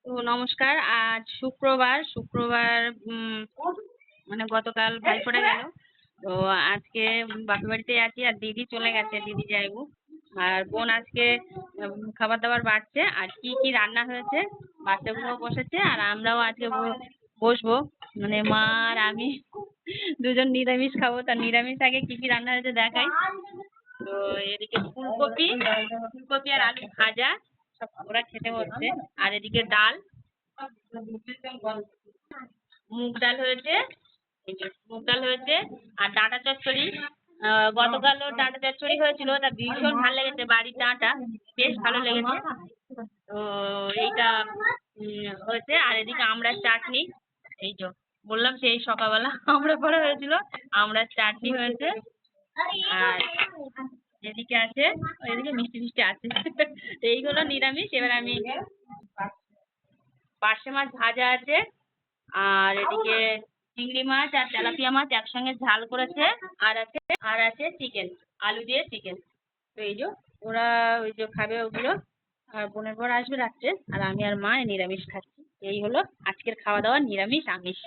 তো নমস্কার। আজ শুক্রবার। মানে গতকাল ভাইফোঁটা গেল। তো আজকে বাপের বাড়িতে আছি, আর দিদি চলে গেছে, দিদি যাইবো। আর বোন আজকে খাবার দাবার বাড়ছে, আর কি কি রান্না হয়েছে বাচ্চাগুলো বসেছে, আর আমরাও আজকে বসবো। মানে মা আর আমি দুজন নিরামিষ খাবো। তা নিরামিষ আগে কি কি রান্না হয়েছে দেখাই। তো এদিকে ফুলকপি আর আলু ভাজা, সব ওরা খেতে হচ্ছে। আর এদিকে ডাল, মুগ ডাল হয়েছে, এই যে মুগ ডাল হয়েছে। আর ডাঁটা চচ্চড়ি। গতকালও ডাঁটা চচ্চড়ি হয়েছিল, তা ভীষণ ভালো লেগেছে। বাড়ির ডাঁটা বেশ ভালো লেগেছে। তো এইটা হয়েছে। আর এদিকে আমড়ার চাটনি। এই তো বললাম সেই সকালবেলা আমড়া পড়া হয়েছিল, আমড়ার চাটনি হয়েছে। আর এদিকে আছে, এদিকে মিষ্টি মিষ্টি আছে। তো এইগুলো নিরামিষ। এবার আমি পার্শে মাছ ভাজা আছে, আর এদিকে চিংড়ি মাছ আর তেলাপিয়া মাছ একসঙ্গে ঝাল করেছে। আর আছে চিকেন, আলু দিয়ে চিকেন। তো এই যে ওরা ওই যে খাবে ওগুলো। আর বোনের বর আসবে রাত্রে, আর আমি আর মা নিরামিষ খাচ্ছি। এই হলো আজকের খাওয়া দাওয়া, নিরামিষ আমিষ।